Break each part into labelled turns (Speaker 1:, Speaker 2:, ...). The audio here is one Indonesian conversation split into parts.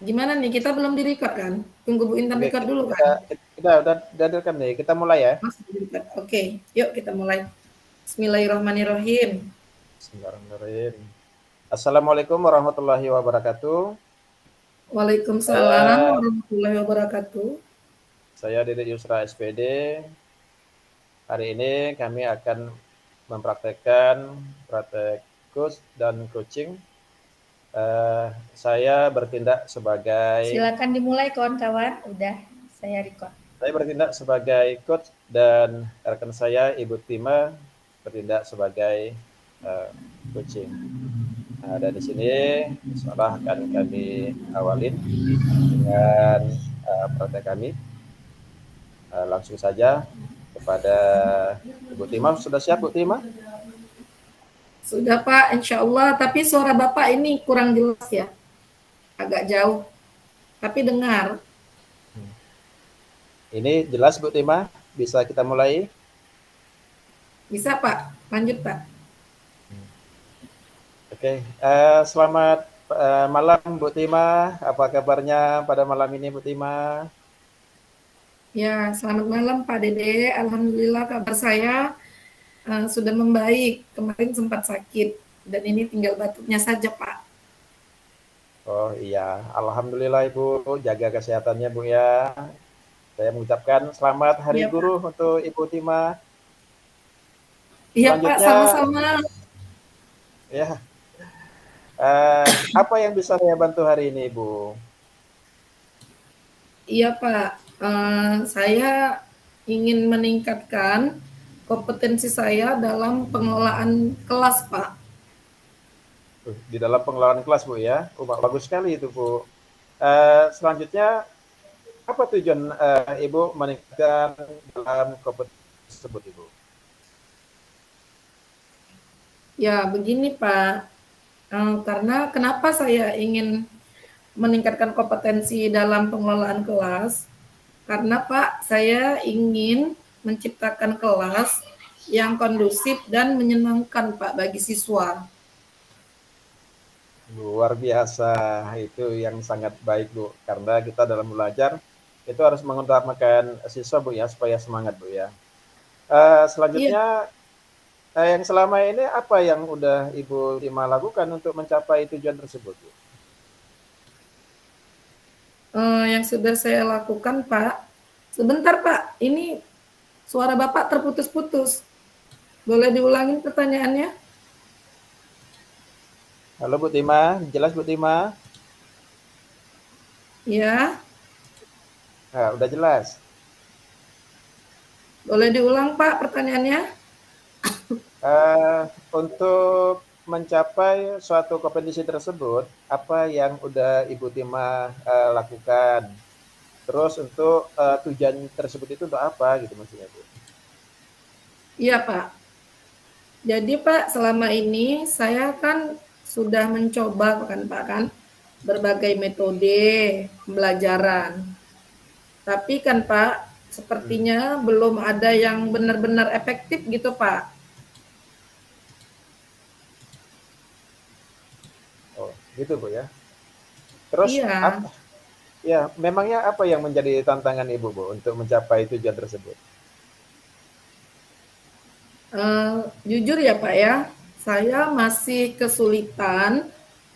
Speaker 1: Gimana nih, kita belum di-record kan? Tunggu Bu Intan
Speaker 2: Oke,
Speaker 1: record dulu
Speaker 2: kita
Speaker 1: kan?
Speaker 2: udah direkam nih. Kita mulai ya.
Speaker 1: Mas di-record. Oke, yuk kita mulai. Bismillahirrahmanirrahim.
Speaker 2: Bismillahirrahmanirrahim. Assalamualaikum warahmatullahi wabarakatuh.
Speaker 1: Waalaikumsalam
Speaker 2: Saya
Speaker 1: warahmatullahi wabarakatuh.
Speaker 2: saya Dede Yusra SPD. Hari ini kami akan mempraktekkan praktek coach dan coaching. Saya bertindak sebagai
Speaker 3: Silakan dimulai kawan-kawan. Udah saya record.
Speaker 2: coach dan rekan saya Ibu Tima bertindak sebagai coaching. Nah, dan di sini insyaallah akan kami awalin dengan praktek kami. Langsung saja kepada Ibu Tima. Sudah siap Bu Tima?
Speaker 1: Sudah Pak, insya Allah. Tapi suara Bapak ini kurang jelas ya. Agak jauh. Tapi dengar.
Speaker 2: Ini jelas Bu Tima? Bisa kita mulai?
Speaker 1: Bisa Pak, lanjut Pak.
Speaker 2: Oke, selamat malam Bu Tima. Apa kabarnya pada malam ini Bu Tima?
Speaker 1: Ya, selamat malam Pak Dede. Alhamdulillah kabar saya sudah membaik. Kemarin sempat sakit dan ini tinggal batuknya saja Pak.
Speaker 2: Oh iya, alhamdulillah Ibu, jaga kesehatannya Bu ya. Saya mengucapkan selamat Hari
Speaker 1: Iya Pak.
Speaker 2: Guru untuk Ibu Tima.
Speaker 1: Iya Pak,
Speaker 2: Selanjutnya,
Speaker 1: sama-sama.
Speaker 2: ya, apa yang bisa saya bantu hari ini Ibu?
Speaker 1: Iya Pak, saya ingin meningkatkan kompetensi saya dalam pengelolaan kelas Pak.
Speaker 2: Di dalam pengelolaan kelas Bu ya, bagus sekali itu Bu. Selanjutnya, apa tujuan Ibu meningkatkan dalam kompetensi tersebut Ibu?
Speaker 1: Ya begini Pak, karena kenapa saya ingin meningkatkan kompetensi dalam pengelolaan kelas, karena Pak saya ingin menciptakan kelas yang kondusif dan menyenangkan Pak bagi siswa.
Speaker 2: Luar biasa, itu yang sangat baik Bu, karena kita dalam belajar itu harus mengutamakan siswa Bu ya, supaya semangat Bu ya.
Speaker 1: Iya,
Speaker 2: Selanjutnya, yang selama ini apa yang udah Ibu Tima lakukan untuk mencapai tujuan tersebut Bu?
Speaker 1: yang sudah saya lakukan Pak, sebentar Pak, ini suara Bapak terputus-putus. Boleh diulangin pertanyaannya?
Speaker 2: Halo Bu Tima, jelas Bu Tima?
Speaker 1: Ya,
Speaker 2: Nah, udah jelas.
Speaker 1: boleh diulang Pak pertanyaannya?
Speaker 2: Untuk mencapai suatu kompetisi tersebut, apa yang udah Ibu Tima lakukan? Terus untuk tujuan tersebut itu untuk apa gitu maksudnya Bu?
Speaker 1: Iya Pak. Jadi Pak, selama ini saya kan sudah mencoba kan Pak kan berbagai metode pembelajaran. Tapi kan Pak, sepertinya belum ada yang benar-benar efektif gitu Pak.
Speaker 2: Oh, gitu Bu ya. Terus
Speaker 1: Iya,
Speaker 2: apa? Ya, memangnya apa yang menjadi tantangan Ibu Bu untuk mencapai tujuan tersebut?
Speaker 1: jujur ya Pak ya, saya masih kesulitan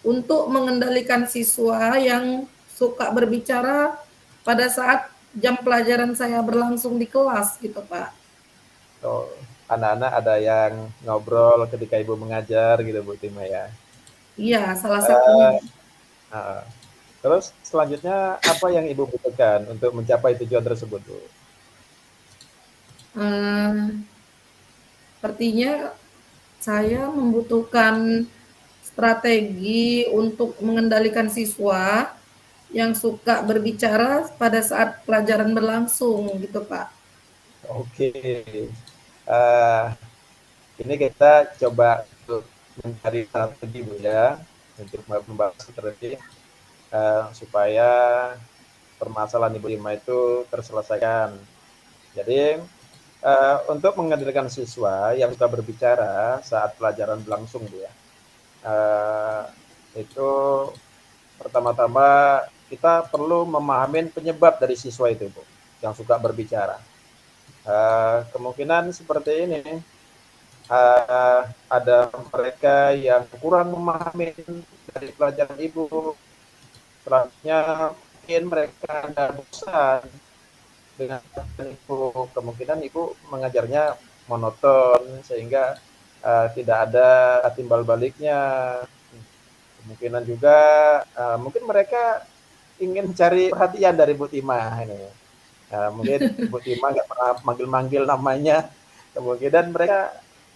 Speaker 1: untuk mengendalikan siswa yang suka berbicara pada saat jam pelajaran saya berlangsung di kelas gitu Pak.
Speaker 2: Oh, anak-anak ada yang ngobrol ketika Ibu mengajar gitu Bu Tima ya.
Speaker 1: Iya, salah satunya.
Speaker 2: Eh, ah, terus selanjutnya apa yang Ibu butuhkan untuk mencapai tujuan tersebut Bu?
Speaker 1: Eh, Sepertinya saya membutuhkan strategi untuk mengendalikan siswa yang suka berbicara pada saat pelajaran berlangsung gitu Pak.
Speaker 2: Oke, eh, ini kita coba untuk mencari strategi Bu ya, untuk membahas strategi supaya permasalahan Ibu Ima itu terselesaikan. Jadi untuk mengendalikan siswa yang suka berbicara saat pelajaran berlangsung Bu ya, itu pertama-tama kita perlu memahami penyebab dari siswa itu, Bu, yang suka berbicara. Kemungkinan seperti ini, ada mereka yang kurang memahami dari pelajaran Ibu. Selanjutnya mungkin mereka ada bosan dengan Ibu. Kemungkinan Ibu mengajarnya monoton sehingga tidak ada timbal baliknya. Kemungkinan juga mungkin mereka ingin cari perhatian dari Bu Tima ini. Mungkin Bu Tima nggak pernah manggil-manggil namanya. Kemungkinan mereka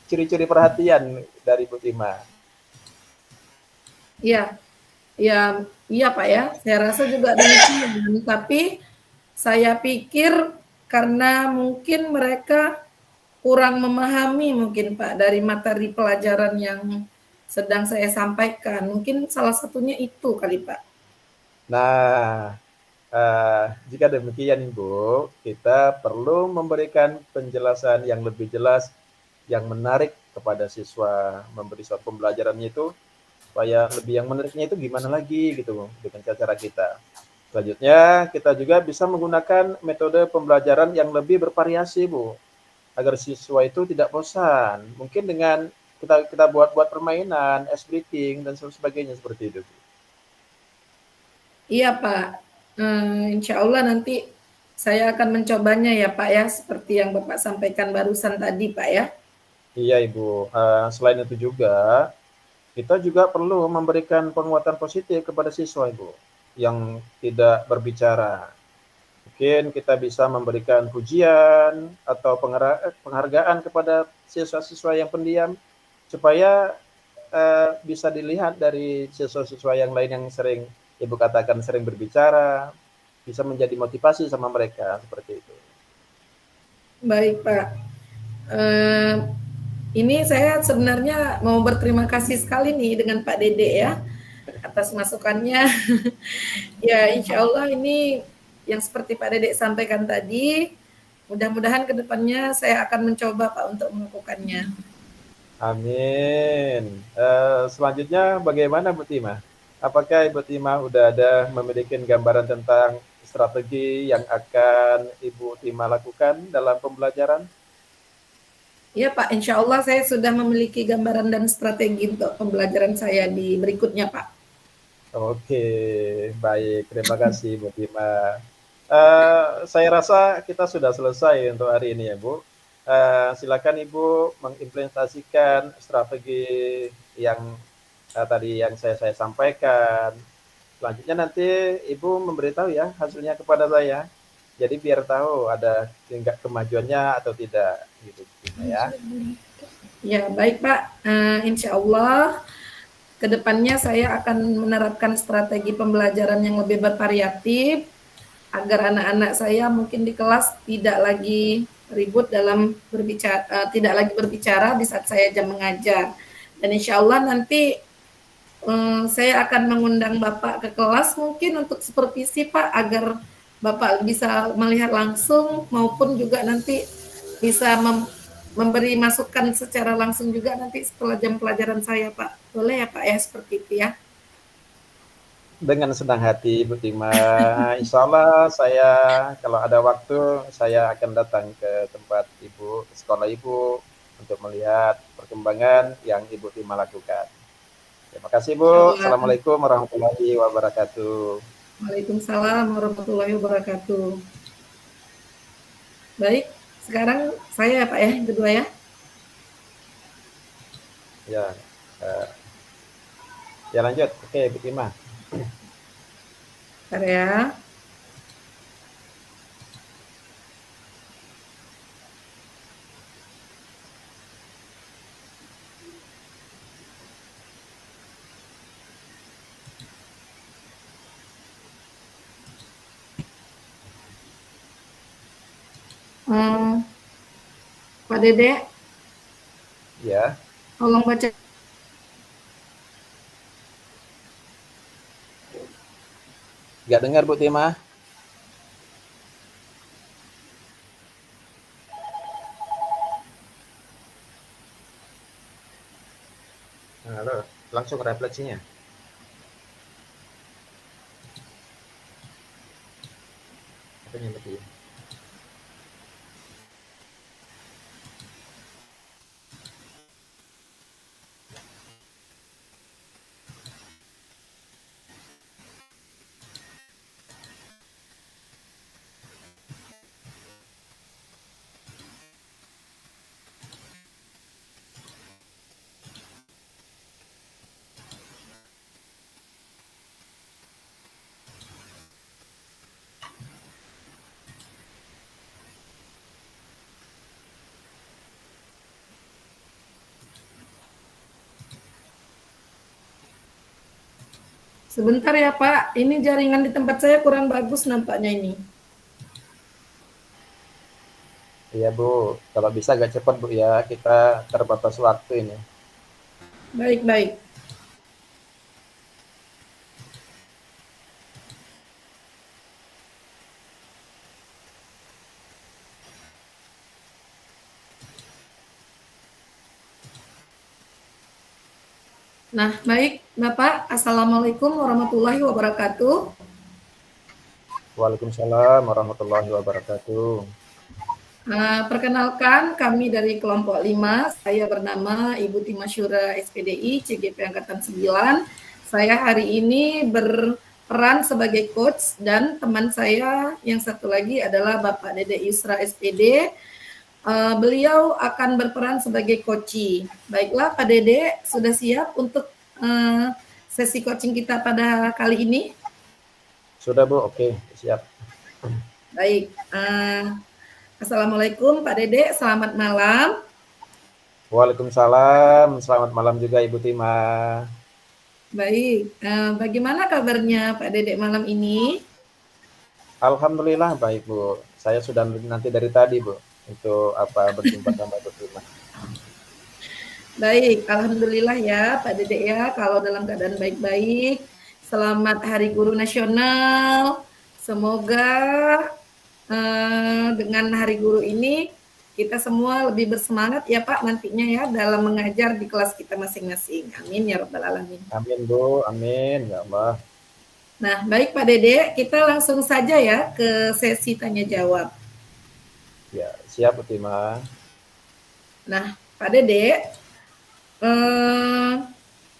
Speaker 2: curi-curi perhatian dari Bu Tima.
Speaker 1: Iya, ya, iya Pak ya. Saya rasa juga demikian. Tapi saya pikir karena mungkin mereka kurang memahami mungkin Pak dari materi pelajaran yang sedang saya sampaikan. Mungkin salah satunya itu kali Pak.
Speaker 2: Nah, jika demikian Ibu, kita perlu memberikan penjelasan yang lebih jelas, yang menarik kepada siswa, memberi suatu pembelajarannya itu supaya lebih yang menariknya itu gimana lagi gitu dengan cara kita. Selanjutnya, kita juga bisa menggunakan metode pembelajaran yang lebih bervariasi, Bu, agar siswa itu tidak bosan. Mungkin dengan kita buat permainan, ice breaking dan sebagainya seperti itu.
Speaker 1: Iya Pak, insya Allah nanti saya akan mencobanya ya Pak ya, seperti yang Bapak sampaikan barusan tadi Pak ya.
Speaker 2: Iya Ibu, selain itu juga kita juga perlu memberikan penguatan positif kepada siswa Ibu yang tidak berbicara. Mungkin kita bisa memberikan pujian atau penghargaan kepada siswa-siswa yang pendiam supaya bisa dilihat dari siswa-siswa yang lain yang sering Ibu katakan sering berbicara, bisa menjadi motivasi sama mereka seperti itu.
Speaker 1: Baik Pak, eh, ini saya sebenarnya mau berterima kasih sekali nih dengan Pak Dede ya atas masukannya. Ya insya Allah ini yang seperti Pak Dede sampaikan tadi, mudah-mudahan ke depannya saya akan mencoba Pak untuk melakukannya.
Speaker 2: Amin. Selanjutnya bagaimana Bu Tima? Apakah Ibu Tima udah ada memiliki gambaran tentang strategi yang akan Ibu Tima lakukan dalam pembelajaran?
Speaker 1: Ya Pak, insya Allah saya sudah memiliki gambaran dan strategi untuk pembelajaran saya di berikutnya Pak.
Speaker 2: Oke, baik. Terima kasih Bu Tima. Saya rasa kita sudah selesai untuk hari ini ya Bu. Silakan Ibu mengimplementasikan strategi yang tadi yang saya sampaikan. Selanjutnya nanti Ibu memberitahu ya hasilnya kepada saya. Jadi biar tahu ada tingkat kemajuannya atau tidak gitu ya.
Speaker 1: Ya baik Pak, insya Allah kedepannya saya akan menerapkan strategi pembelajaran yang lebih bervariatif agar anak-anak saya mungkin di kelas tidak lagi ribut dalam berbicara, tidak lagi berbicara di saat saya jam mengajar. Dan insya Allah nanti saya akan mengundang Bapak ke kelas mungkin untuk supervisi Pak agar Bapak bisa melihat langsung maupun juga nanti bisa memberi masukan secara langsung juga nanti setelah jam pelajaran saya Pak. Boleh ya Pak ya seperti itu ya.
Speaker 2: Dengan senang hati Bu Tima. Insya Allah saya kalau ada waktu saya akan datang ke tempat Ibu, ke sekolah Ibu untuk melihat perkembangan yang Ibu Tima lakukan. Terima kasih Bu. Assalamualaikum warahmatullahi wabarakatuh.
Speaker 1: Waalaikumsalam warahmatullahi wabarakatuh. Baik, sekarang saya ya Pak ya, yang kedua ya.
Speaker 2: Ya, ya lanjut. Oke, Bu Tima.
Speaker 1: Bentar ya. Pak Dede,
Speaker 2: Ya,
Speaker 1: tolong baca.
Speaker 2: nggak dengar Bu Tima? Halo, langsung refleksinya. pengen lebih.
Speaker 1: Sebentar ya Pak, ini jaringan di tempat saya kurang bagus nampaknya ini.
Speaker 2: Iya Bu, kalau bisa agak cepat Bu ya, kita terbatas waktu ini.
Speaker 1: Baik. Nah, baik Bapak, Assalamualaikum warahmatullahi wabarakatuh.
Speaker 2: Waalaikumsalam warahmatullahi wabarakatuh.
Speaker 1: Perkenalkan, kami dari kelompok 5, saya bernama Ibu Timasyura SPDI, CGP Angkatan 9. Saya hari ini berperan sebagai coach dan teman saya yang satu lagi adalah Bapak Dede Yusra SPD. Beliau akan berperan sebagai coachee. Baiklah Pak Dede, sudah siap untuk sesi coaching kita pada kali ini?
Speaker 2: Sudah Bu, oke, siap.
Speaker 1: Baik, Assalamualaikum Pak Dede, selamat malam.
Speaker 2: Waalaikumsalam, selamat malam juga Ibu Tima.
Speaker 1: Baik, bagaimana kabarnya Pak Dede malam ini?
Speaker 2: Alhamdulillah baik Bu, saya sudah nanti dari tadi Bu, untuk berjumpa sama Ibu Tima.
Speaker 1: Baik, alhamdulillah ya Pak Dede ya, kalau dalam keadaan baik-baik. Selamat Hari Guru Nasional. Semoga dengan Hari Guru ini kita semua lebih bersemangat ya Pak nantinya ya dalam mengajar di kelas kita masing-masing. Amin ya rabbal alamin.
Speaker 2: Amin Bu, amin ya Allah.
Speaker 1: Nah, baik Pak Dede, kita langsung saja ya ke sesi tanya jawab.
Speaker 2: Ya, siap Bu Tima.
Speaker 1: Nah, Pak Dede,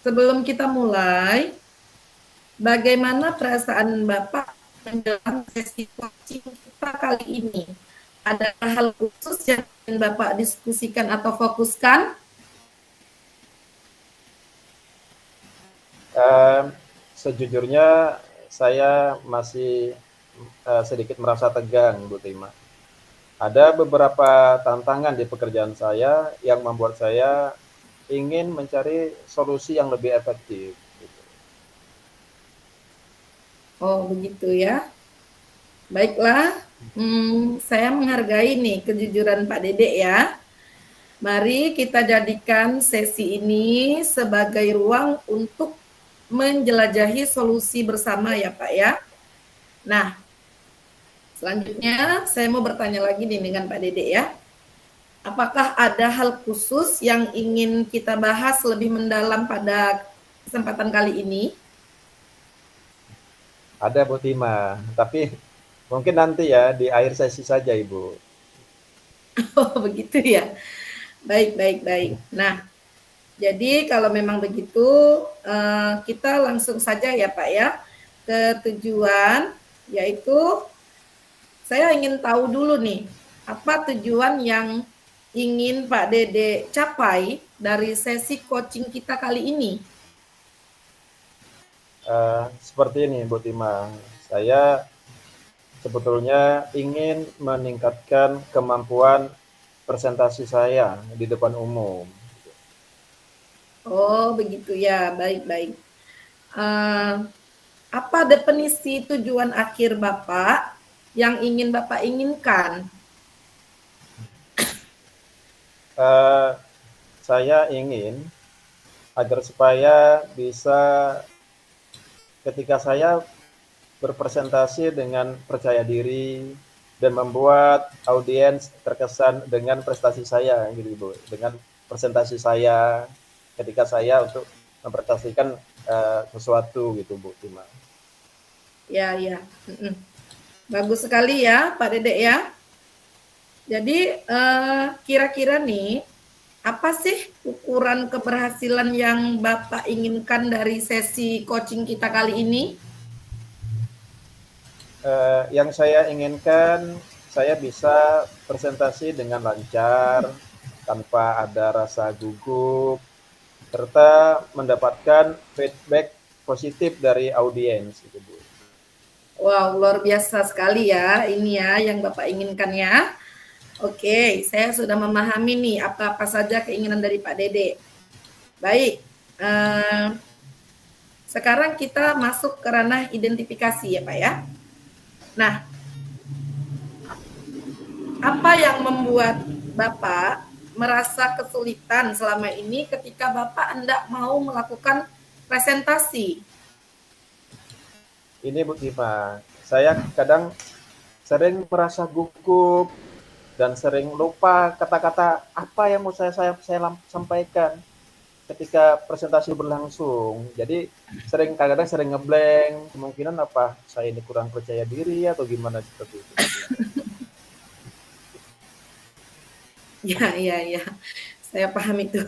Speaker 1: sebelum kita mulai, bagaimana perasaan Bapak menjelang sesi coaching kita kali ini? Ada hal khusus yang ingin Bapak diskusikan atau fokuskan?
Speaker 2: Sejujurnya saya masih sedikit merasa tegang Bu Tima. Ada beberapa tantangan di pekerjaan saya yang membuat saya ingin mencari solusi yang lebih efektif.
Speaker 1: Oh, begitu ya. Baiklah, saya menghargai nih kejujuran Pak Dede ya. Mari kita jadikan sesi ini sebagai ruang untuk menjelajahi solusi bersama ya Pak ya. Nah, selanjutnya saya mau bertanya lagi nih dengan Pak Dede ya. Apakah ada hal khusus yang ingin kita bahas lebih mendalam pada kesempatan kali ini?
Speaker 2: Ada Bu Tima, tapi mungkin nanti ya di akhir sesi saja Ibu.
Speaker 1: Oh begitu ya. Baik. Nah, jadi kalau memang begitu kita langsung saja ya Pak ya ke tujuan, yaitu saya ingin tahu dulu nih apa tujuan yang ingin Pak Dede capai dari sesi coaching kita kali ini?
Speaker 2: Seperti ini Bu Tima, saya sebetulnya ingin meningkatkan kemampuan presentasi saya di depan umum.
Speaker 1: Oh begitu ya, baik. Apa definisi tujuan akhir Bapak yang ingin Bapak inginkan?
Speaker 2: Saya ingin agar supaya bisa ketika saya berpresentasi dengan percaya diri dan membuat audiens terkesan dengan prestasi saya gitu Bu, dengan presentasi saya ketika saya untuk mempresentasikan sesuatu gitu Bu Tima.
Speaker 1: Ya. Bagus sekali ya Pak Dedek ya. Jadi kira-kira nih, apa sih ukuran keberhasilan yang Bapak inginkan dari sesi coaching kita kali ini?
Speaker 2: Yang saya inginkan, saya bisa presentasi dengan lancar, tanpa ada rasa gugup, serta mendapatkan feedback positif dari audiens. Gitu, Bu.
Speaker 1: Wow, luar biasa sekali ya ini ya yang Bapak inginkan ya. Oke, saya sudah memahami nih apa-apa saja keinginan dari Pak Dede. Baik, sekarang kita masuk ke ranah identifikasi ya Pak ya. Nah, apa yang membuat Bapak merasa kesulitan selama ini ketika Bapak hendak mau melakukan presentasi?
Speaker 2: Ini Bu Tima, saya kadang sering merasa gugup dan sering lupa kata-kata apa yang mau saya sampaikan ketika presentasi berlangsung. Jadi kadang-kadang sering ngeblank, kemungkinan apa saya ini kurang percaya diri atau gimana seperti itu.
Speaker 1: Ya, saya paham itu.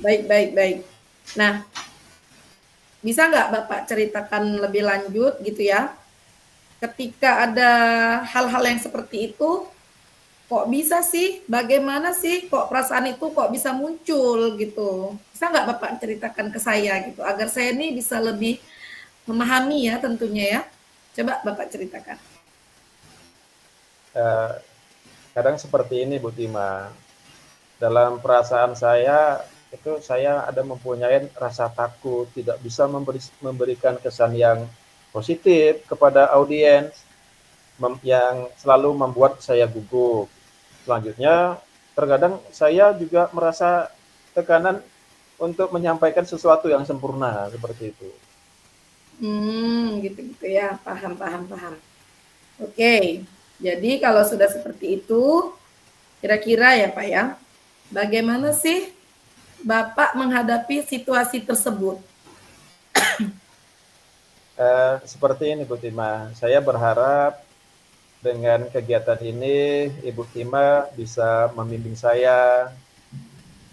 Speaker 1: Baik. Nah, bisa nggak Bapak ceritakan lebih lanjut gitu ya, ketika ada hal-hal yang seperti itu, kok bisa sih, bagaimana sih kok perasaan itu kok bisa muncul gitu. Bisa nggak Bapak ceritakan ke saya gitu, agar saya ini bisa lebih memahami ya tentunya ya. Coba Bapak ceritakan.
Speaker 2: Kadang seperti ini Bu Tima, dalam perasaan saya itu saya ada mempunyai rasa takut, tidak bisa memberikan kesan yang positif kepada audiens, yang selalu membuat saya gugup. Selanjutnya, terkadang saya juga merasa tekanan untuk menyampaikan sesuatu yang sempurna seperti itu.
Speaker 1: Gitu ya, paham. Oke, jadi kalau sudah seperti itu, kira-kira ya Pak ya, bagaimana sih Bapak menghadapi situasi tersebut?
Speaker 2: Seperti ini Bu Tima, saya berharap dengan kegiatan ini Ibu Tima bisa membimbing saya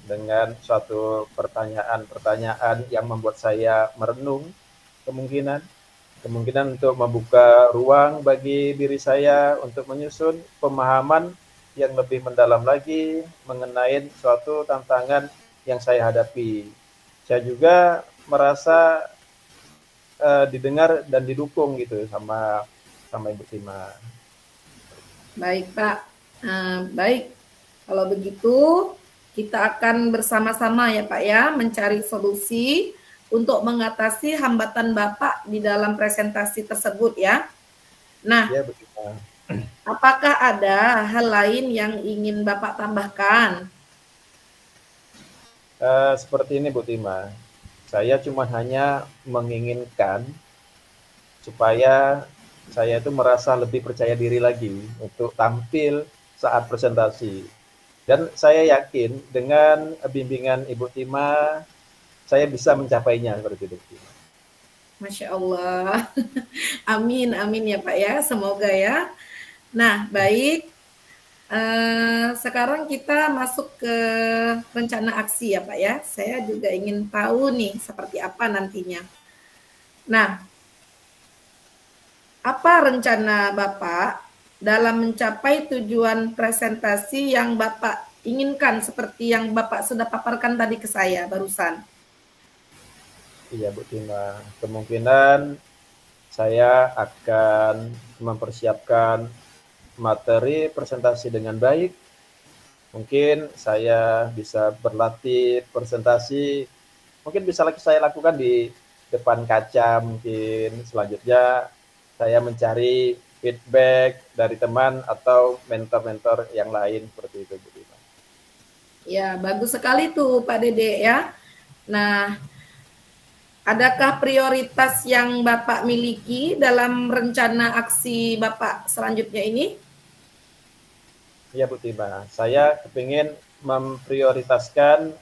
Speaker 2: dengan suatu pertanyaan-pertanyaan yang membuat saya merenung, kemungkinan untuk membuka ruang bagi diri saya untuk menyusun pemahaman yang lebih mendalam lagi mengenai suatu tantangan yang saya hadapi. Saya juga merasa didengar dan didukung gitu sama Ibu Tima.
Speaker 1: Baik Pak, baik. Kalau begitu kita akan bersama-sama ya Pak ya mencari solusi untuk mengatasi hambatan Bapak di dalam presentasi tersebut ya. Nah,
Speaker 2: Ya, Bu Tima.
Speaker 1: apakah ada hal lain yang ingin Bapak tambahkan?
Speaker 2: Seperti ini Bu Tima, saya cuma hanya menginginkan supaya saya itu merasa lebih percaya diri lagi untuk tampil saat presentasi. Dan saya yakin dengan bimbingan Ibu Tima, saya bisa mencapainya seperti itu.
Speaker 1: Masya Allah. Amin ya Pak ya, semoga ya. Nah, baik. Sekarang kita masuk ke rencana aksi ya Pak ya. Saya juga ingin tahu nih seperti apa nantinya. Nah, apa rencana Bapak dalam mencapai tujuan presentasi yang Bapak inginkan seperti yang Bapak sudah paparkan tadi ke saya barusan?
Speaker 2: Iya Bu Tina, kemungkinan saya akan mempersiapkan materi presentasi dengan baik. Mungkin saya bisa berlatih presentasi, mungkin bisa saya lakukan di depan kaca mungkin. Selanjutnya saya mencari feedback dari teman atau mentor-mentor yang lain seperti itu Bu Tina.
Speaker 1: Ya, bagus sekali tuh Pak Dede ya. Nah, adakah prioritas yang Bapak miliki dalam rencana aksi Bapak selanjutnya ini?
Speaker 2: Ya Bu Tima, saya kepingin memprioritaskan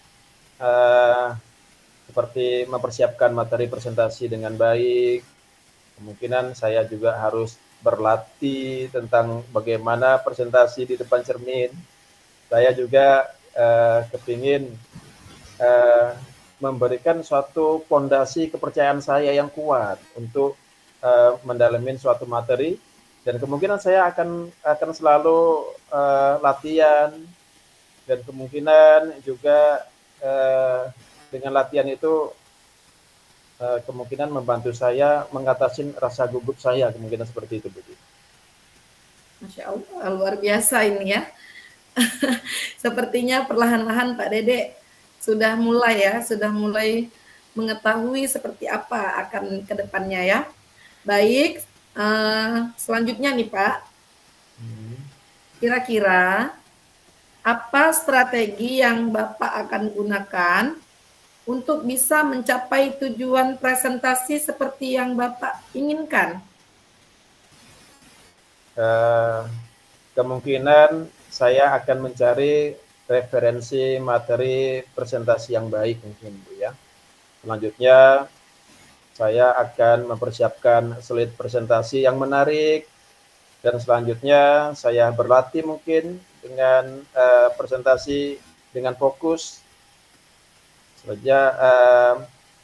Speaker 2: seperti mempersiapkan materi presentasi dengan baik. Kemungkinan saya juga harus berlatih tentang bagaimana presentasi di depan cermin. Saya juga kepingin memberikan suatu fondasi kepercayaan saya yang kuat untuk mendalamin suatu materi, dan kemungkinan saya akan selalu latihan, dan kemungkinan juga dengan latihan itu kemungkinan membantu saya mengatasi rasa gugup saya, kemungkinan seperti itu, Bu.
Speaker 1: Masya Allah, luar biasa ini ya. Sepertinya perlahan-lahan Pak Dede sudah mulai mengetahui seperti apa akan ke depannya ya. Baik, selanjutnya nih Pak, kira-kira apa strategi yang Bapak akan gunakan untuk bisa mencapai tujuan presentasi seperti yang Bapak inginkan?
Speaker 2: Kemungkinan saya akan mencari referensi materi presentasi yang baik mungkin, Bu ya. Selanjutnya saya akan mempersiapkan slide presentasi yang menarik, dan selanjutnya saya berlatih mungkin dengan presentasi dengan fokus. Selanjutnya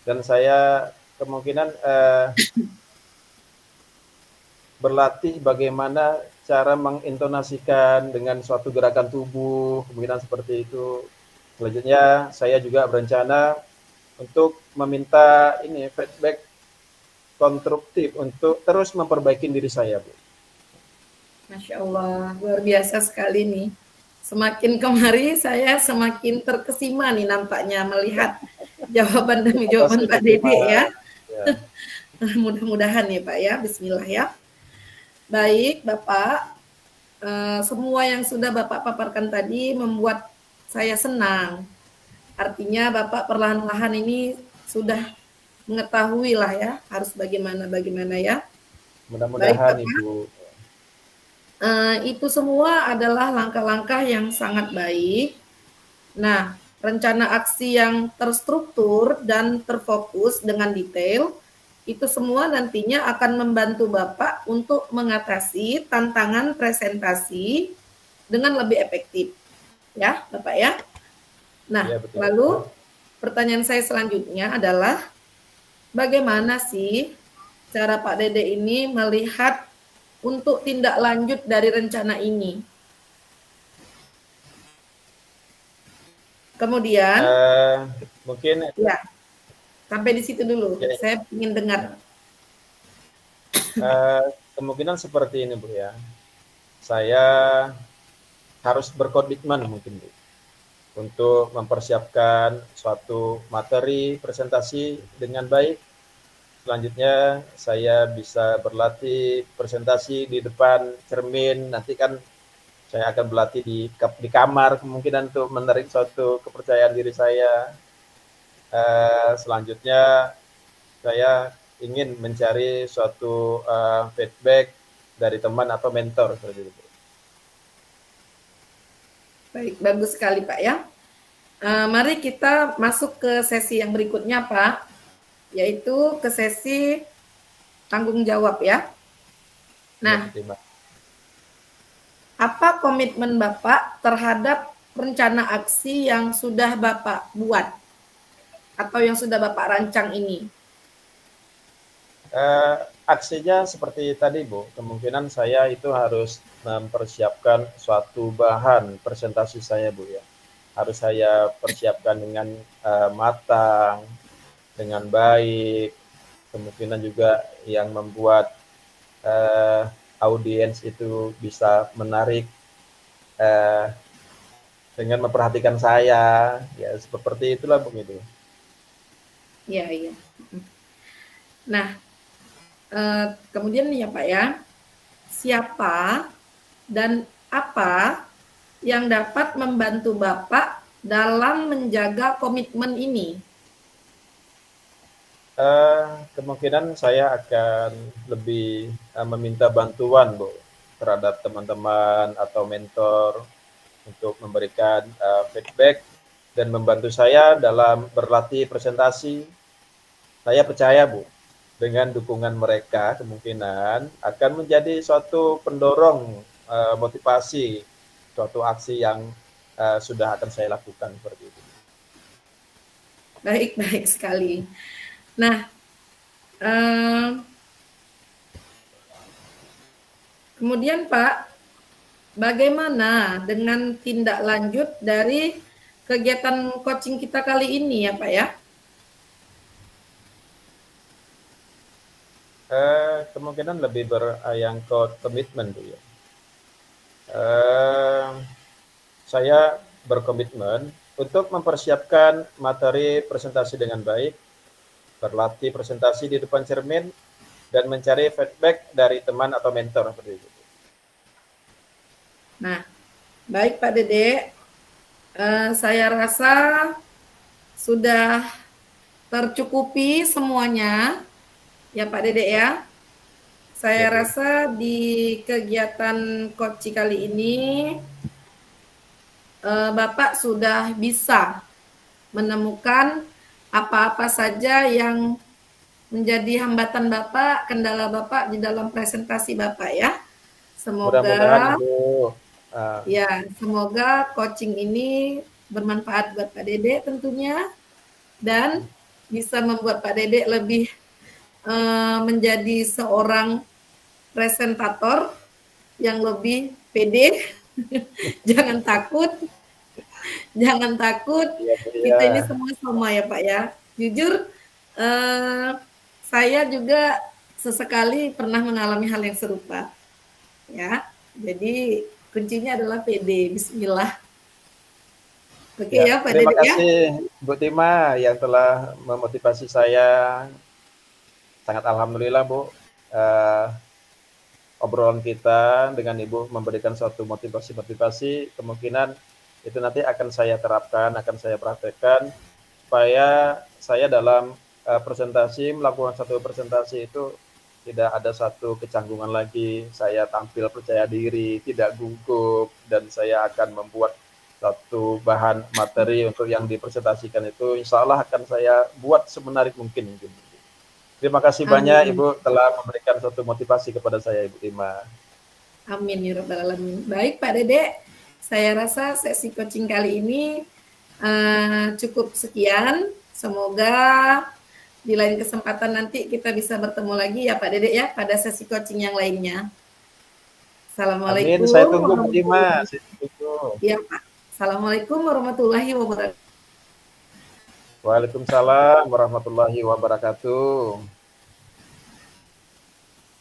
Speaker 2: dan saya kemungkinan berlatih bagaimana cara mengintonasikan dengan suatu gerakan tubuh, kemungkinan seperti itu. Selanjutnya saya juga berencana untuk meminta feedback konstruktif untuk terus memperbaiki diri saya, Bu.
Speaker 1: Masya Allah, luar biasa sekali nih. Semakin kemari saya semakin terkesima nih nampaknya melihat jawaban demi jawaban Pak Dede ya. Mudah-mudahan ya Pak ya, bismillah ya. Baik Bapak, semua yang sudah Bapak paparkan tadi membuat saya senang. Artinya Bapak perlahan-lahan ini sudah mengetahui lah ya, harus bagaimana ya.
Speaker 2: Mudah-mudahan Ibu.
Speaker 1: Itu semua adalah langkah-langkah yang sangat baik. Nah, rencana aksi yang terstruktur dan terfokus dengan detail, itu semua nantinya akan membantu Bapak untuk mengatasi tantangan presentasi dengan lebih efektif. Ya, Bapak ya. Nah, ya, lalu pertanyaan saya selanjutnya adalah bagaimana sih cara Pak Dede ini melihat untuk tindak lanjut dari rencana ini? Kemudian
Speaker 2: mungkin
Speaker 1: ya, sampai di situ dulu. Ya, saya ingin dengar.
Speaker 2: Kemungkinan seperti ini, Bu ya. Saya harus berkomitmen mungkin, Bu, untuk mempersiapkan suatu materi presentasi dengan baik. Selanjutnya saya bisa berlatih presentasi di depan cermin. Nanti kan saya akan berlatih di kamar kemungkinan untuk menarik suatu kepercayaan diri saya. Selanjutnya saya ingin mencari suatu feedback dari teman atau mentor seperti itu.
Speaker 1: Baik, bagus sekali Pak ya. Mari kita masuk ke sesi yang berikutnya Pak, yaitu ke sesi tanggung jawab ya. Nah, apa komitmen Bapak terhadap rencana aksi yang sudah Bapak buat atau yang sudah Bapak rancang ini?
Speaker 2: Aksinya seperti tadi, Bu. Kemungkinan saya itu harus mempersiapkan suatu bahan presentasi saya, Bu ya. Harus saya persiapkan dengan matang, dengan baik. Kemungkinan juga yang membuat audiens itu bisa menarik dengan memperhatikan saya, ya seperti itulah begitu.
Speaker 1: Iya, iya. Nah, kemudian ya Pak ya, siapa dan apa yang dapat membantu Bapak dalam menjaga komitmen ini?
Speaker 2: Kemungkinan saya akan lebih meminta bantuan, Bu, terhadap teman-teman atau mentor untuk memberikan feedback dan membantu saya dalam berlatih presentasi. Saya percaya, Bu, dengan dukungan mereka kemungkinan akan menjadi suatu pendorong motivasi suatu aksi yang sudah akan saya lakukan seperti itu.
Speaker 1: Baik, baik sekali. Nah, kemudian Pak, bagaimana dengan tindak lanjut dari kegiatan coaching kita kali ini ya Pak ya?
Speaker 2: Kemungkinan lebih berangkut komitmen Bu ya. Saya berkomitmen untuk mempersiapkan materi presentasi dengan baik, berlatih presentasi di depan cermin, dan mencari feedback dari teman atau mentor seperti itu.
Speaker 1: Nah, baik Pak Dede, saya rasa sudah tercukupi semuanya ya Pak Dede ya. Saya rasa di kegiatan coaching kali ini Bapak sudah bisa menemukan apa-apa saja yang menjadi hambatan Bapak, kendala Bapak di dalam presentasi Bapak ya.
Speaker 2: Mudah-mudahan
Speaker 1: Semoga
Speaker 2: Ibu
Speaker 1: ya, semoga coaching ini bermanfaat buat Pak Dede tentunya dan bisa membuat Pak Dede lebih menjadi seorang presentator yang lebih pede. Jangan takut, jangan takut.
Speaker 2: ya,
Speaker 1: Kita ini
Speaker 2: ya.
Speaker 1: semua sama ya Pak ya. Jujur, saya juga sesekali pernah mengalami hal yang serupa. Ya, jadi kuncinya adalah pede. Bismillah. Oke ya Pak
Speaker 2: Terima
Speaker 1: Dede ya.
Speaker 2: kasih Bu Tima yang telah memotivasi saya. Sangat alhamdulillah Bu. Obrolan kita dengan Ibu memberikan suatu motivasi, kemungkinan itu nanti akan saya terapkan, akan saya praktekkan supaya saya dalam melakukan satu presentasi itu tidak ada satu kecanggungan lagi, saya tampil percaya diri, tidak gugup, dan saya akan membuat satu bahan materi untuk yang dipresentasikan itu insya Allah akan saya buat semenarik mungkin. Terima kasih banyak Ibu telah memberikan suatu motivasi kepada saya Ibu Tima.
Speaker 1: Amin ya rabbal alamin. Baik Pak Dede, saya rasa sesi coaching kali ini cukup sekian. Semoga di lain kesempatan nanti kita bisa bertemu lagi ya Pak Dede ya pada sesi coaching yang lainnya. Assalamualaikum.
Speaker 2: Amin, saya tunggu Bu Tima.
Speaker 1: Iya Pak. Assalamualaikum warahmatullahi wabarakatuh.
Speaker 2: Waalaikumsalam warahmatullahi wabarakatuh.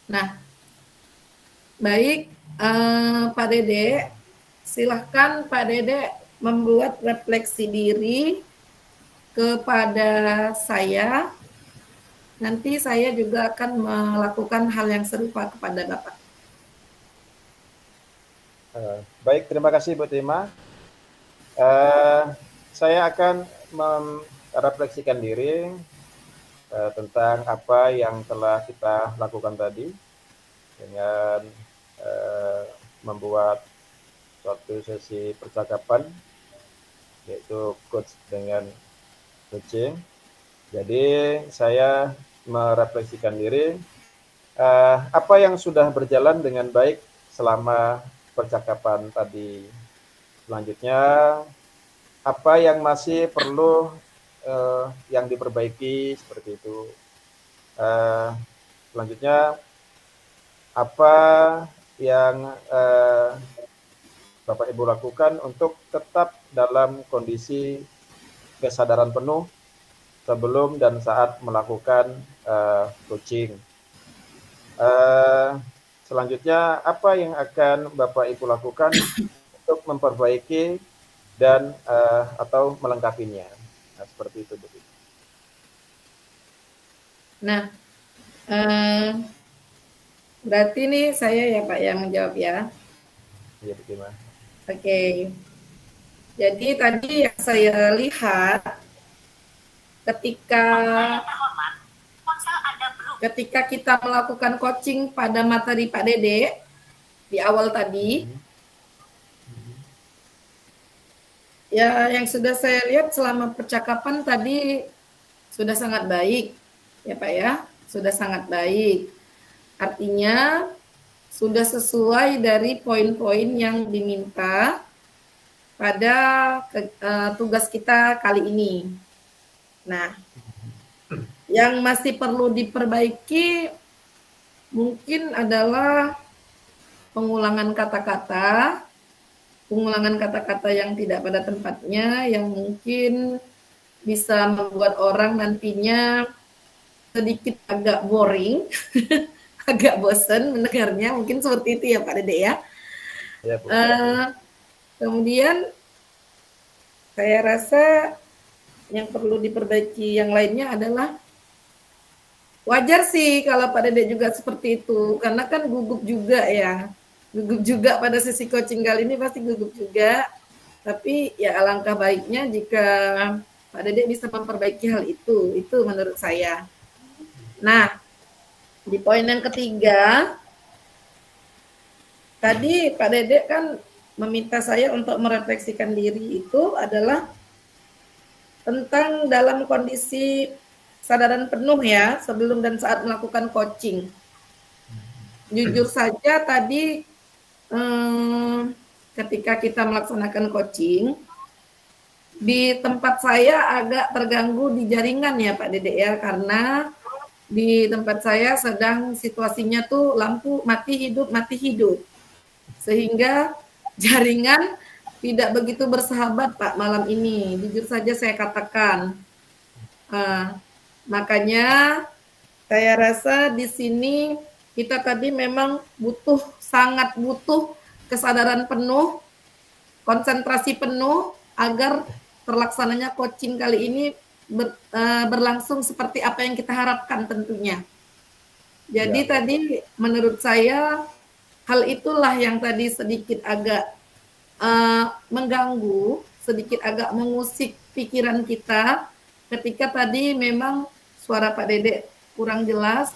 Speaker 1: Nah, baik Pak Dede, silahkan Pak Dede membuat refleksi diri kepada saya. Nanti saya juga akan melakukan hal yang serupa kepada Bapak.
Speaker 2: Baik, terima kasih Bu Tima. Saya akan merefleksikan diri tentang apa yang telah kita lakukan tadi dengan membuat suatu sesi percakapan yaitu coach dengan coaching. Jadi saya merefleksikan diri apa yang sudah berjalan dengan baik selama percakapan tadi. Selanjutnya apa yang masih perlu yang diperbaiki seperti itu. Selanjutnya apa yang Bapak Ibu lakukan untuk tetap dalam kondisi kesadaran penuh sebelum dan saat melakukan coaching. Selanjutnya apa yang akan Bapak Ibu lakukan untuk memperbaiki dan atau melengkapinya. Nah, seperti itu Bu.
Speaker 1: Nah, berarti nih saya ya Pak yang menjawab ya.
Speaker 2: Iya, bagaimana?
Speaker 1: Oke. Jadi tadi yang saya lihat ketika kita melakukan coaching pada materi Pak Dede di awal tadi, ya yang sudah saya lihat selama percakapan tadi sudah sangat baik, ya Pak ya. sudah sangat baik. Artinya sudah sesuai dari poin-poin yang diminta pada tugas kita kali ini. Nah, yang masih perlu diperbaiki mungkin adalah pengulangan kata-kata yang tidak pada tempatnya, yang mungkin bisa membuat orang nantinya sedikit agak boring, agak bosan mendengarnya, mungkin seperti itu ya Pak Dede ya.
Speaker 2: Ya, Bu.
Speaker 1: Kemudian saya rasa yang perlu diperbaiki yang lainnya adalah wajar sih kalau Pak Dede juga seperti itu, karena kan gugup juga ya. Gugup juga pada sesi coaching kali ini, pasti gugup juga. Tapi ya alangkah baiknya jika Pak Dede bisa memperbaiki hal itu menurut saya. Nah, di poin yang ketiga, tadi Pak Dede kan meminta saya untuk merefleksikan diri itu adalah tentang dalam kondisi kesadaran penuh ya, sebelum dan saat melakukan coaching. Jujur saja tadi ketika kita melaksanakan coaching, di tempat saya agak terganggu di jaringan ya Pak Dede ya, karena di tempat saya sedang situasinya tuh lampu mati hidup, sehingga jaringan tidak begitu bersahabat Pak malam ini, jujur saja saya katakan. Makanya saya rasa di sini kita tadi memang sangat butuh kesadaran penuh, konsentrasi penuh agar terlaksananya coaching kali ini berlangsung seperti apa yang kita harapkan tentunya. Jadi tadi menurut saya hal itulah yang tadi sedikit agak mengganggu, sedikit agak mengusik pikiran kita ketika tadi memang suara Pak Dede kurang jelas.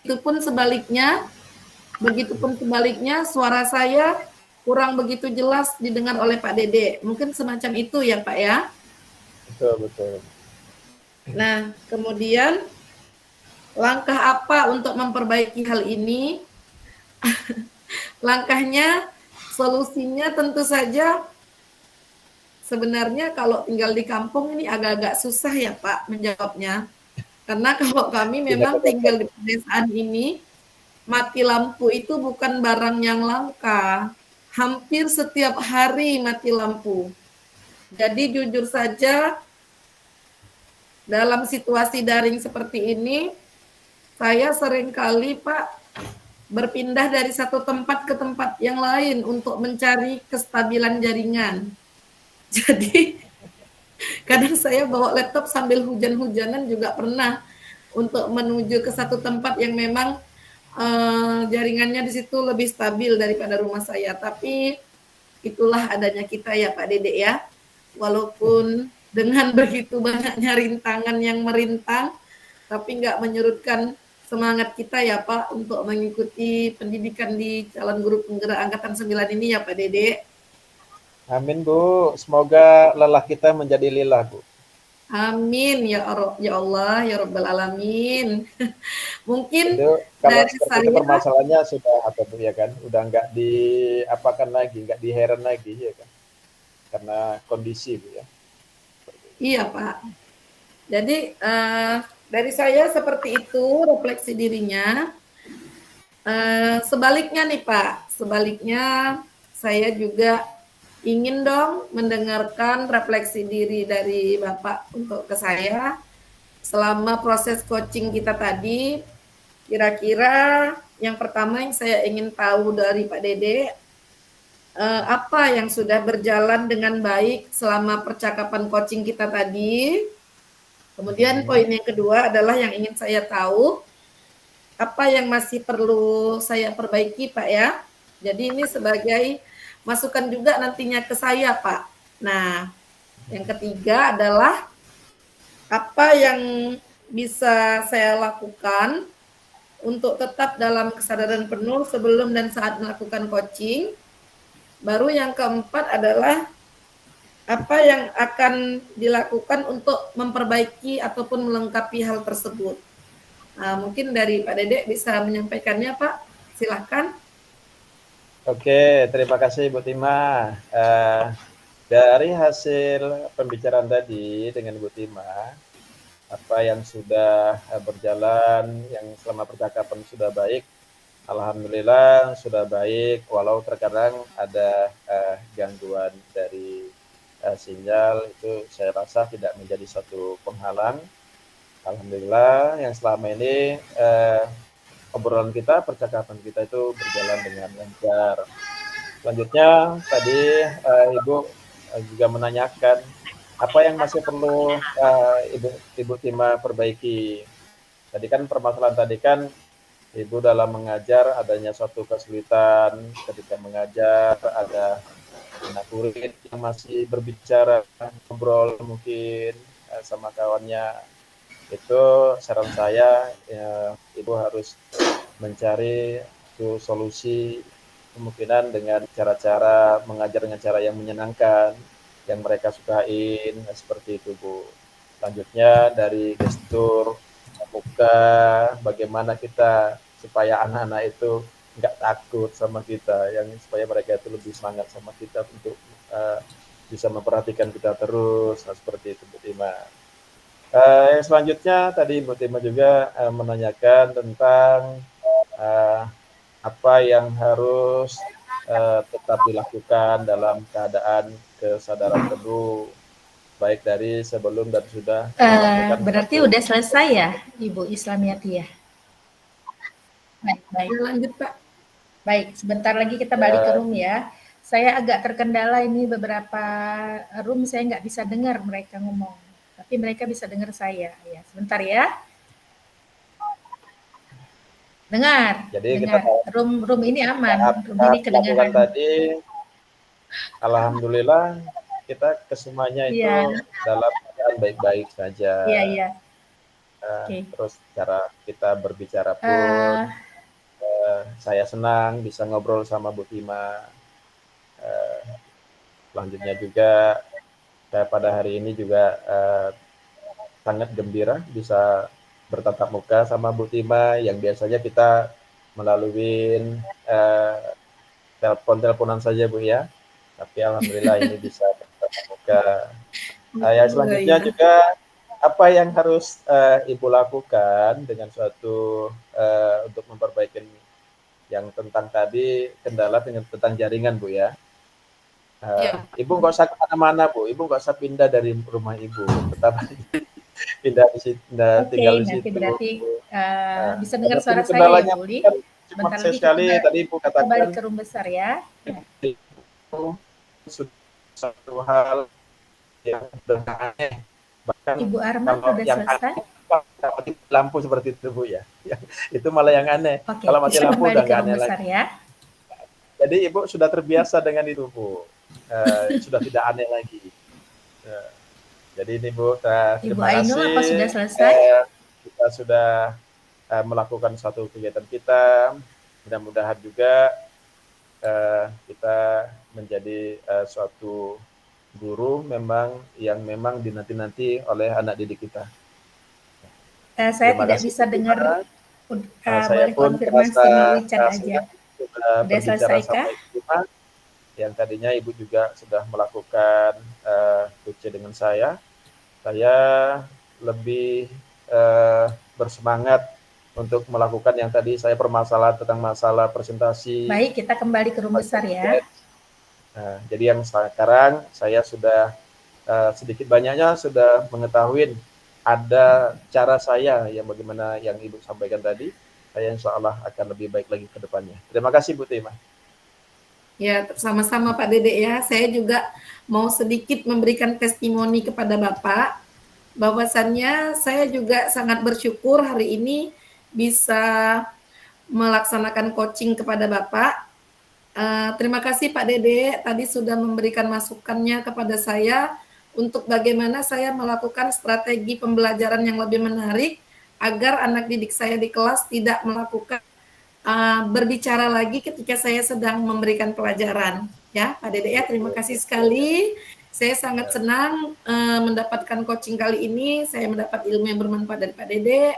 Speaker 1: Begitupun sebaliknya suara saya kurang begitu jelas didengar oleh Pak Dede. Mungkin semacam itu ya Pak ya.
Speaker 2: Betul.
Speaker 1: Nah, kemudian langkah apa untuk memperbaiki hal ini? Langkahnya, solusinya tentu saja sebenarnya kalau tinggal di kampung ini agak-agak susah ya Pak menjawabnya. Karena kalau kami memang tinggal di pedesaan ini, mati lampu itu bukan barang yang langka. Hampir setiap hari mati lampu. Jadi jujur saja, dalam situasi daring seperti ini, saya seringkali Pak berpindah dari satu tempat ke tempat yang lain untuk mencari kestabilan jaringan. Jadi kadang saya bawa laptop sambil hujan-hujanan juga pernah untuk menuju ke satu tempat yang memang jaringannya di situ lebih stabil daripada rumah saya. Tapi itulah adanya kita ya Pak Dede ya. Walaupun dengan begitu banyaknya rintangan yang merintang, tapi nggak menyurutkan semangat kita ya Pak untuk mengikuti pendidikan di calon guru penggerak angkatan 9 ini ya Pak Dede.
Speaker 2: Amin Bu, semoga lelah kita menjadi lilah Bu.
Speaker 1: Amin ya Allah ya Rabbal Alamin. Mungkin
Speaker 2: itu, kalau
Speaker 1: dari
Speaker 2: seperti
Speaker 1: saya
Speaker 2: itu permasalahannya sudah apa Bu ya kan, udah nggak diapakan lagi, nggak diheran lagi ya kan, karena kondisi Bu ya.
Speaker 1: Iya Pak. Jadi dari saya seperti itu refleksi dirinya. Sebaliknya nih Pak, sebaliknya saya juga ingin dong mendengarkan refleksi diri dari Bapak untuk ke saya selama proses coaching kita tadi. Kira-kira yang pertama yang saya ingin tahu dari Pak Dede, apa yang sudah berjalan dengan baik selama percakapan coaching kita tadi. Kemudian poin yang kedua adalah yang ingin saya tahu, apa yang masih perlu saya perbaiki Pak ya. Jadi ini sebagai masukan juga nantinya ke saya Pak. Nah, yang ketiga adalah apa yang bisa saya lakukan untuk tetap dalam kesadaran penuh sebelum dan saat melakukan coaching. Baru yang keempat adalah apa yang akan dilakukan untuk memperbaiki ataupun melengkapi hal tersebut. Mungkin dari Pak Dedek bisa menyampaikannya, Pak. Silahkan.
Speaker 2: Oke, terima kasih Bu Tima. Dari hasil pembicaraan tadi dengan Bu Tima, apa yang sudah berjalan, yang selama percakapan sudah baik, alhamdulillah sudah baik, walau terkadang ada gangguan dari sinyal, itu saya rasa tidak menjadi satu penghalang. Alhamdulillah yang selama ini obrolan kita, percakapan kita itu berjalan dengan lancar. Selanjutnya tadi Ibu juga menanyakan apa yang masih perlu Ibu Tima perbaiki. Tadi kan permasalahan tadi kan Ibu dalam mengajar adanya suatu kesulitan ketika mengajar, ada anak murid yang masih berbicara, ngobrol mungkin sama kawannya. Itu saran saya, ya, Ibu harus mencari solusi kemungkinan dengan cara-cara mengajar dengan cara yang menyenangkan, yang mereka sukain, seperti itu Bu. Selanjutnya dari gestur muka, bagaimana kita supaya anak-anak itu nggak takut sama kita, yang supaya mereka itu lebih semangat sama kita untuk bisa memperhatikan kita terus, seperti itu Bu Tima. Yang selanjutnya tadi Bu Tima juga menanyakan tentang apa yang harus tetap dilakukan dalam keadaan kesadaran penuh, baik dari sebelum dan sudah melakukan.
Speaker 3: Berarti udah selesai ya, Ibu Islamiati ya? Baik.
Speaker 1: Lanjut, Pak.
Speaker 3: Baik, sebentar lagi kita balik ke room ya. Saya agak terkendala ini, beberapa room saya nggak bisa dengar mereka ngomong, tapi mereka bisa dengar saya. Ya, sebentar ya. Dengar.
Speaker 2: Jadi
Speaker 3: dengar.
Speaker 2: kita
Speaker 3: Room ini aman, room ini kedengaran.
Speaker 2: Tadi, alhamdulillah kita kesemuanya itu dalam keadaan baik-baik saja.
Speaker 3: Iya.
Speaker 2: Terus cara kita berbicara pun, saya senang bisa ngobrol sama Bu Tima. Selanjutnya juga saya pada hari ini juga sangat gembira bisa bertatap muka sama Bu Tima, yang biasanya kita melalui teleponan saja Bu ya, tapi alhamdulillah ini bisa bertatap muka. Ya, selanjutnya juga apa yang harus Ibu lakukan dengan suatu untuk memperbaiki yang tentang tadi kendala dengan tentang jaringan Bu ya. Ibu nggak usah kemana-mana Bu, Ibu nggak usah pindah dari rumah Ibu, tetap pindah di situ, tinggal di situ.
Speaker 3: Berarti bisa dengar suara saya ya, Bu Li.
Speaker 2: Cuma sekali tadi Ibu katakan
Speaker 3: balik ke room besar ya.
Speaker 2: Itu satu hal yang aneh. Bahkan
Speaker 3: Ibu Arma sudah selesai.
Speaker 2: Mati lampu seperti itu Bu ya. Itu malah yang aneh. Kalau mati lampu udah nggak aneh lagi.
Speaker 3: Ya.
Speaker 2: Jadi Ibu sudah terbiasa dengan itu Bu. Sudah tidak aneh lagi. Jadi ini Bu, terima kasih.
Speaker 3: Ibu Ainul apa sudah selesai?
Speaker 2: Kita sudah melakukan satu kegiatan kita. Mudah-mudahan juga kita menjadi suatu guru yang memang dinanti-nanti oleh anak didik kita.
Speaker 3: Saya tidak bisa dengar.
Speaker 2: Saya
Speaker 3: boleh
Speaker 2: pun
Speaker 3: konfirmasi melalui chat aja.
Speaker 2: Sudah selesai kah? Yang tadinya Ibu juga sudah melakukan QC dengan saya lebih bersemangat untuk melakukan yang tadi saya permasalahan tentang masalah presentasi.
Speaker 3: Baik, kita kembali ke room besar ya.
Speaker 2: Jadi yang sekarang saya sudah sedikit banyaknya sudah mengetahui ada cara saya yang bagaimana yang Ibu sampaikan tadi. Saya insya Allah akan lebih baik lagi ke depannya. Terima kasih Bu Tima.
Speaker 1: Ya, sama-sama Pak Dedek ya. Saya juga mau sedikit memberikan testimoni kepada Bapak, bahwasannya saya juga sangat bersyukur hari ini bisa melaksanakan coaching kepada Bapak. Terima kasih Pak Dedek, tadi sudah memberikan masukannya kepada saya untuk bagaimana saya melakukan strategi pembelajaran yang lebih menarik agar anak didik saya di kelas tidak melakukan berbicara lagi ketika saya sedang memberikan pelajaran. Ya, Pak Dedek ya, terima kasih sekali. Saya sangat senang mendapatkan coaching kali ini. Saya mendapat ilmu yang bermanfaat dari Pak Dede.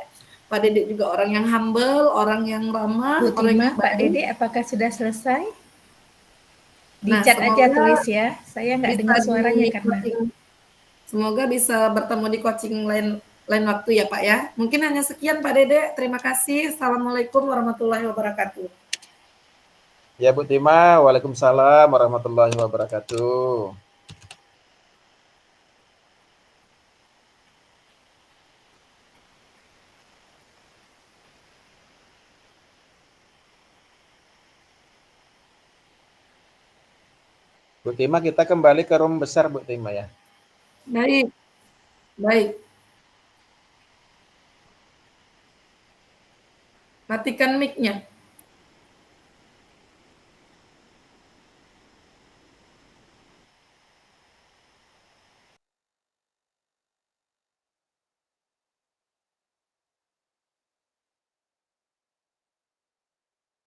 Speaker 1: Pak Dede juga orang yang humble, orang yang ramah,
Speaker 3: Bu
Speaker 1: orang
Speaker 3: Tima,
Speaker 1: yang
Speaker 3: Pak
Speaker 1: baik.
Speaker 3: Dede, apakah sudah selesai? Di
Speaker 1: Nah,
Speaker 3: chat aja
Speaker 1: semoga
Speaker 3: tulis ya. Saya nggak
Speaker 1: bisa
Speaker 3: dengar
Speaker 1: di
Speaker 3: suaranya karena.
Speaker 1: coaching. Semoga bisa bertemu di coaching lain waktu ya Pak ya. Mungkin hanya sekian Pak Dede. Terima kasih. Assalamualaikum warahmatullahi wabarakatuh.
Speaker 2: Ya Bu Tima, waalaikumsalam warahmatullahi wabarakatuh. Bu Tima, kita kembali ke room besar Bu Tima ya.
Speaker 1: Baik, baik. Matikan mic-nya.